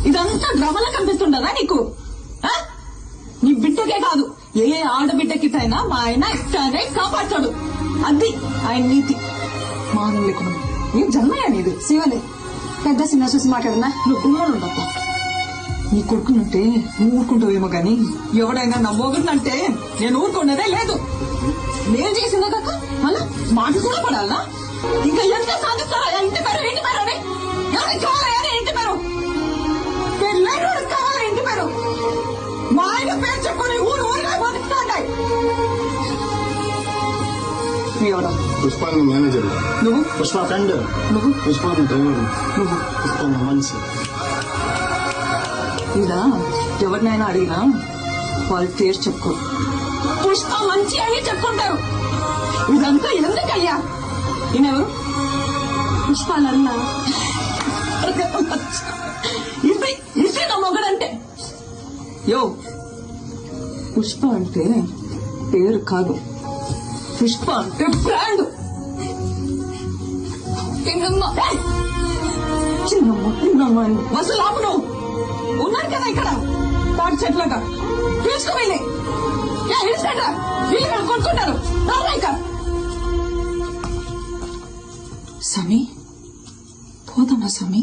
ఇదంతా డ్రామాలా కనిపిస్తుండదా నీకు? నీ బిడ్డకే కాదు, ఏ ఆడబిడ్డకిటైనా మా ఆయన ఇట్లానే కాపాడతాడు. అది ఆయన నీతి. మానం లేకుండా ఏం జన్మయ్యా నీది? శివలే పెద్ద సినిమా చూసి మాట్లాడున్నా. నువ్వు గుమ్మనుండప్ప. నీ కొడుకునంటే నువ్వు ఊరుకుంటావేమో గాని ఎవడైనా నా మొగుడినంటే నేను ఊరుకున్నదే లేదు. నేను చేసిందా కాక మళ్ళా మాట కూడా పడాలా? ఇంకా ఎంత సాధిస్తారా? ఇంటి పేరు ఇంటి పేరు అని ఎవరికి కావాలని ఇంటి పేరు పెళ్ళైనోడు కావాలి. ఇంటి పేరు మా ఆయన పేరు చెప్పుకొని ఊరు ఊరిగా బతుకుతాయి. ఎవడా? పుష్ప మేనేజర్. నువ్వు? పుష్ప ఫ్రెండ్. నువ్వు? పుష్ప డ్రైవర్. నువ్వు? పుష్ప మనిషి. ఇలా ఎవరినైనా అడిగినా వాళ్ళ పేరు చెప్పుకో. పుష్ప మంచి అని చెప్పుకుంటారు. ఇదంతా ఎందుకయ్యా? ఈయనెవరు? పుష్పాలన్నా ఇది నా మొగడంటే. యో, పుష్ప అంటే పేరు కాదు, పుష్ప అంటే బ్రాండ్. చిన్నమ్మ చిన్నమ్మ అసలు ఆపు. నువ్వు ఉన్నారు కదా ఇక్కడ తాటి చెట్లగా తీసుకువెళ్ళి వీళ్ళు కొనుక్కుంటారు. సమీ పోదామా సమీ?